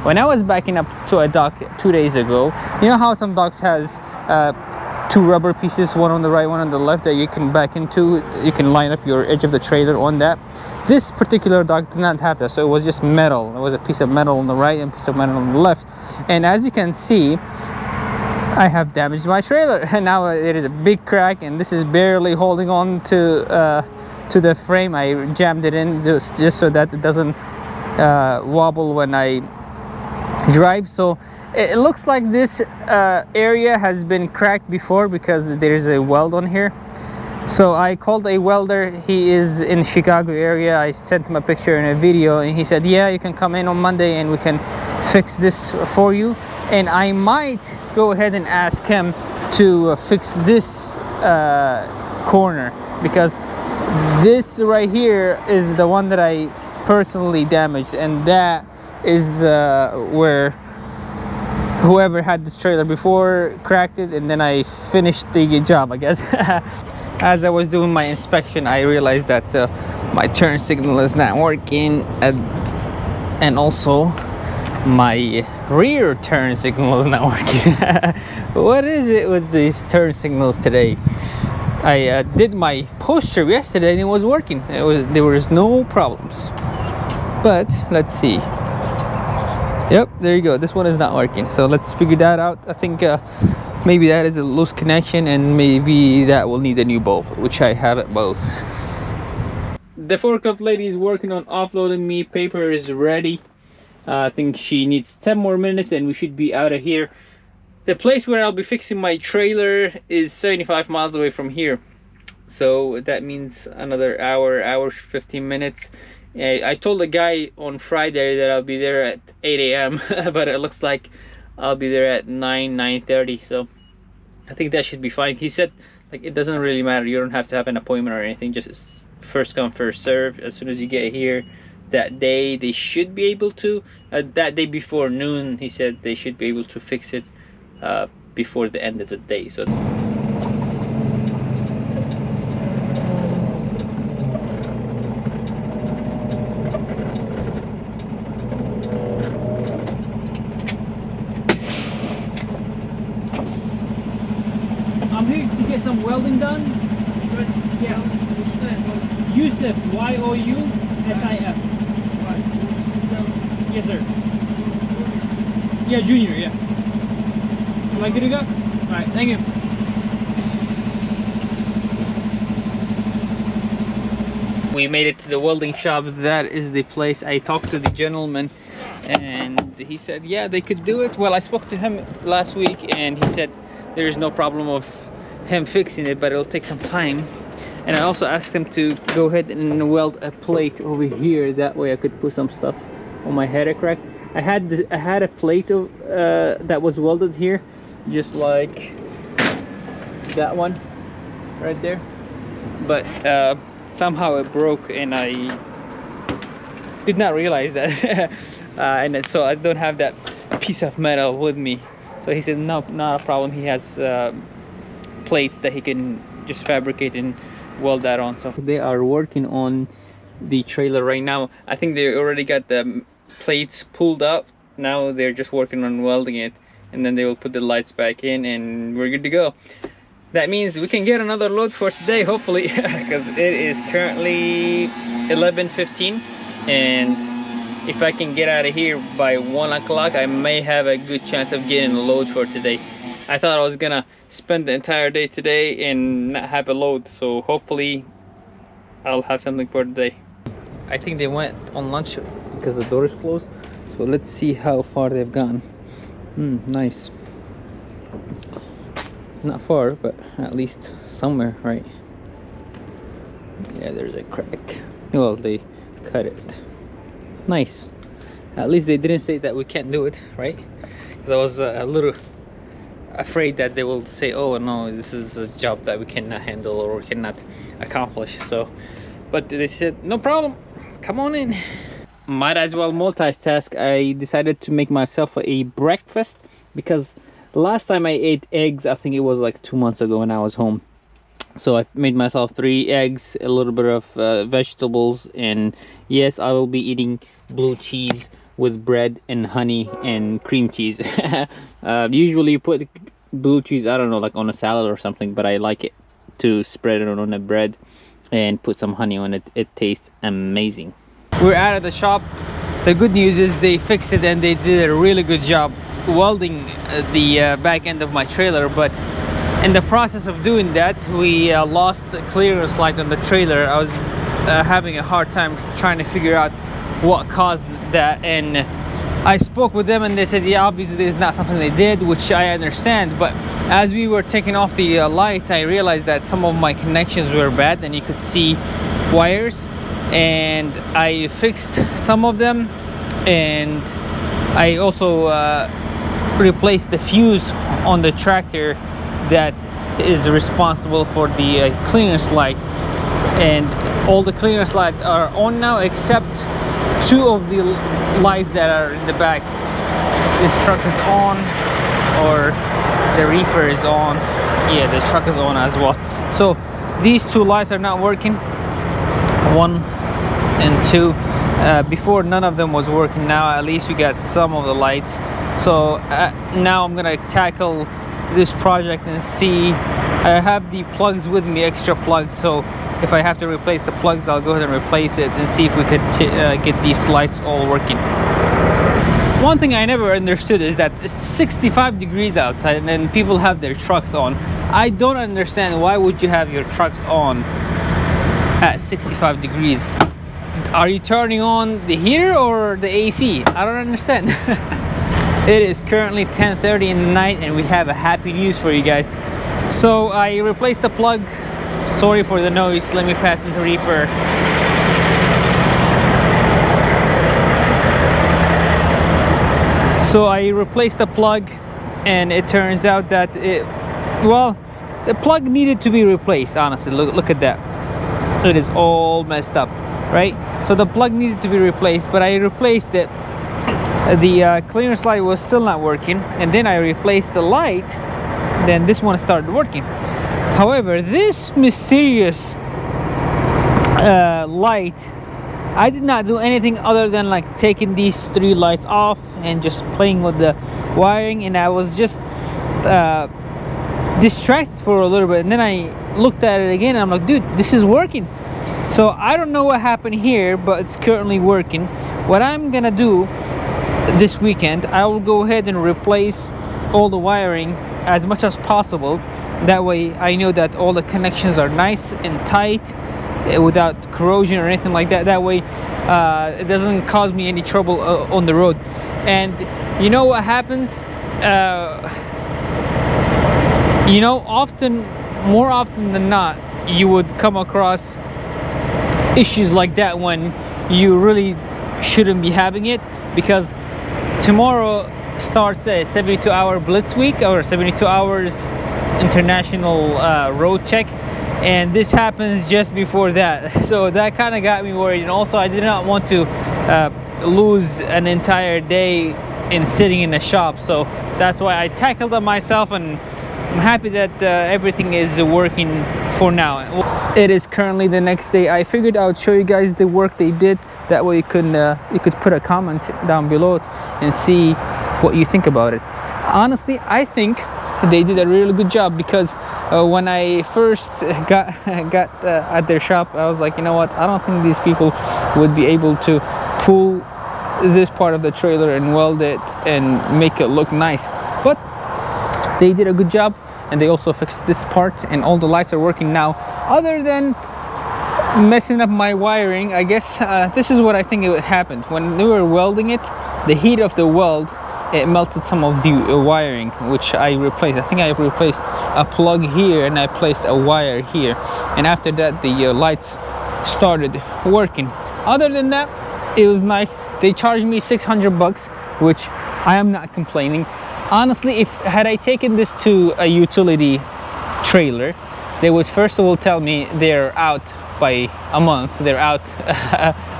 When I was backing up to a dock 2 days ago, you know how some docks has two rubber pieces, one on the right, one on the left, that you can back into. You can line up your edge of the trailer on that. This particular dock did not have that, so it was just metal. It was a piece of metal on the right and a piece of metal on the left. And as you can see, I have damaged my trailer, and now it is a big crack, and this is barely holding on to the frame. I jammed it in just so that it doesn't wobble when I drive. So it looks like this area has been cracked before because there's a weld on here. So I called a welder. He is in Chicago area. I sent him a picture and a video, and he said, yeah, you can come in on Monday and we can fix this for you. And I might go ahead and ask him to fix this corner, because this right here is the one that I personally damaged, and that is where whoever had this trailer before cracked it, and then I finished the job, I guess. As I was doing my inspection, I realized that my turn signal is not working, and also my rear turn signal is not working. What is it with these turn signals today? I did my posture yesterday and it was working. There was no problems. But let's see. Yep, there you go. This one is not working. So let's figure that out. I think maybe that is a loose connection, and maybe that will need a new bulb, which I have at both. The forklift lady is working on offloading me. Paper is ready. I think she needs 10 more minutes and we should be out of here. The place where I'll be fixing my trailer is 75 miles away from here. So that means another hour 15 minutes. I told the guy on Friday that I'll be there at 8 a.m. but it looks like I'll be there at 9:30. So I think that should be fine. He said, like, it doesn't really matter. You don't have to have an appointment or anything. Just first come, first serve. As soon as you get here that day, they should be able to, that day before noon, he said they should be able to fix it before the end of the day. So I'm here to get some welding done. Yeah. Yusuf, Y-O-U-S-I-F. Yes, sir. Yeah, junior, yeah. Am I good to go? Alright, thank you. We made it to the welding shop. That is the place. I talked to the gentleman and he said, yeah, they could do it. Well, I spoke to him last week and he said there's no problem of him fixing it, but it'll take some time. And I also asked him to go ahead and weld a plate over here. That way I could put some stuff on my header crack. I had a plate of that was welded here, just like that one right there, but somehow it broke and I did not realize that. And so I don't have that piece of metal with me. So he said no, not a problem. He has plates that he can just fabricate and weld that on. So they are working on the trailer right now. I think they already got the plates pulled up. Now they're just working on welding it, and then they will put the lights back in and we're good to go. That means we can get another load for today, hopefully, because it is currently 11:15, and if I can get out of here by 1 o'clock, I may have a good chance of getting a load for today. I thought I was gonna spend the entire day today and not have a load, so hopefully I'll have something for today. I think they went on lunch because the door is closed, so let's see how far they've gone. Nice. Not far, but at least somewhere, right? Yeah, there's a crack. Well, they cut it. Nice. At least they didn't say that we can't do it, right? Because I was a little afraid that they will say, oh no, this is a job that we cannot handle or we cannot accomplish. So, but they said no problem, come on in. Might as well multitask. I decided to make myself a breakfast because last time I ate eggs, I think it was like 2 months ago when I was home. So I made myself 3 eggs, a little bit of vegetables, and yes, I will be eating blue cheese with bread and honey and cream cheese. Usually you put blue cheese, I don't know, like on a salad or something, but I like it to spread it on the bread and put some honey on it. It tastes amazing. We're out of the shop. The good news is they fixed it and they did a really good job welding the back end of my trailer, but in the process of doing that, we lost the clearance light on the trailer. I was having a hard time trying to figure out what caused that, and I spoke with them and they said, yeah, obviously it's not something they did, which I understand, but as we were taking off the lights, I realized that some of my connections were bad and you could see wires, and I fixed some of them, and I also replaced the fuse on the tractor that is responsible for the clearance light, and all the clearance lights are on now except two of the lights that are in the back. This truck is on, or the reefer is on. Yeah, the truck is on as well. So these two lights are not working, 1 and 2. Before none of them was working. Now at least we got some of the lights. So now I'm gonna tackle this project and see. I have the plugs with me, extra plugs, so if I have to replace the plugs, I'll go ahead and replace it and see if we could get these lights all working. One thing I never understood is that it's 65 degrees outside and then people have their trucks on. I don't understand, why would you have your trucks on at 65 degrees? Are you turning on the heater or the AC? I don't understand. It is currently 10:30 in the night and we have a happy news for you guys. So I replaced the plug. Sorry for the noise. Let me pass this reefer. So I replaced the plug and it turns out that the plug needed to be replaced. Honestly, look at that. It is all messed up, right? So the plug needed to be replaced, but I replaced it. The clearance light was still not working, and then I replaced the light, then this one started working. However, this mysterious light, I did not do anything other than like taking these 3 lights off and just playing with the wiring, and I was just distracted for a little bit, and then I looked at it again and I'm like, dude, this is working. So I don't know what happened here, but it's currently working. What I'm gonna do this weekend, I will go ahead and replace all the wiring as much as possible. That way I know that all the connections are nice and tight without corrosion or anything like that. That way it doesn't cause me any trouble on the road. And you know what happens, you know, more often than not, you would come across issues like that when you really shouldn't be having it, because tomorrow starts a 72-hour blitz week, or 72 hours international road check, and this happens just before that. So that kind of got me worried, and also I did not want to lose an entire day in sitting in a shop, so that's why I tackled it myself, and I'm happy that everything is working for now. It is currently the next day. I figured I would show you guys the work they did. That way you could put a comment down below and see what you think about it. Honestly, I think they did a really good job, because when I first got at their shop, I was like, you know what, I don't think these people would be able to pull this part of the trailer and weld it and make it look nice, but they did a good job, and they also fixed this part, and all the lights are working now, other than messing up my wiring. I guess this is what I think it happened. When they were welding it, the heat of the weld, it melted some of the wiring, which I replaced. I think I replaced a plug here and I placed a wire here, and after that the lights started working. Other than that, it was nice. They charged me 600 bucks, which I am not complaining. Honestly, had I taken this to a utility trailer, they would first of all tell me they're out by a month, they're out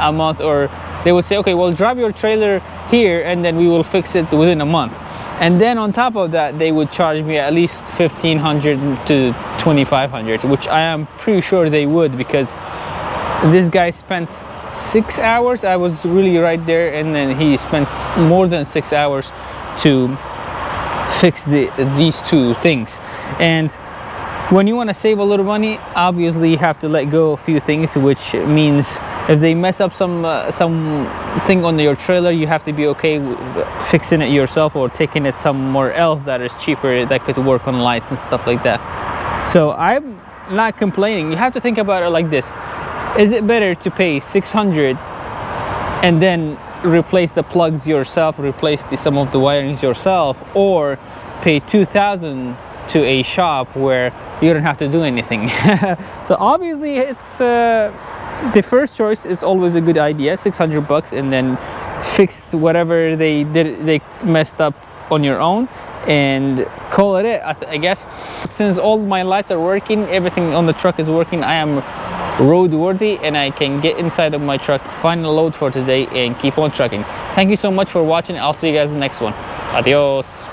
a month, or they would say, okay, well, drop your trailer here and then we will fix it within a month. And then on top of that, they would charge me at least 1,500 to 2,500, which I am pretty sure they would, because this guy spent 6 hours. I was really right there, and then he spent more than 6 hours to fix these two things. And when you want to save a little money, obviously you have to let go of a few things, which means if they mess up something on your trailer, you have to be okay with fixing it yourself or taking it somewhere else that is cheaper, that could work on lights and stuff like that. So I'm not complaining. You have to think about it like this: is it better to pay $600 and then replace the plugs yourself, replace some of the wirings yourself, or pay $2,000 to a shop where you don't have to do anything? So obviously it's the first choice is always a good idea, $600, and then fix whatever they messed up on your own and call it I guess. Since all my lights are working, everything on the truck is working, I am roadworthy and I can get inside of my truck, find a load for today, and keep on trucking. Thank you so much for watching. I'll see you guys in the next one. Adios.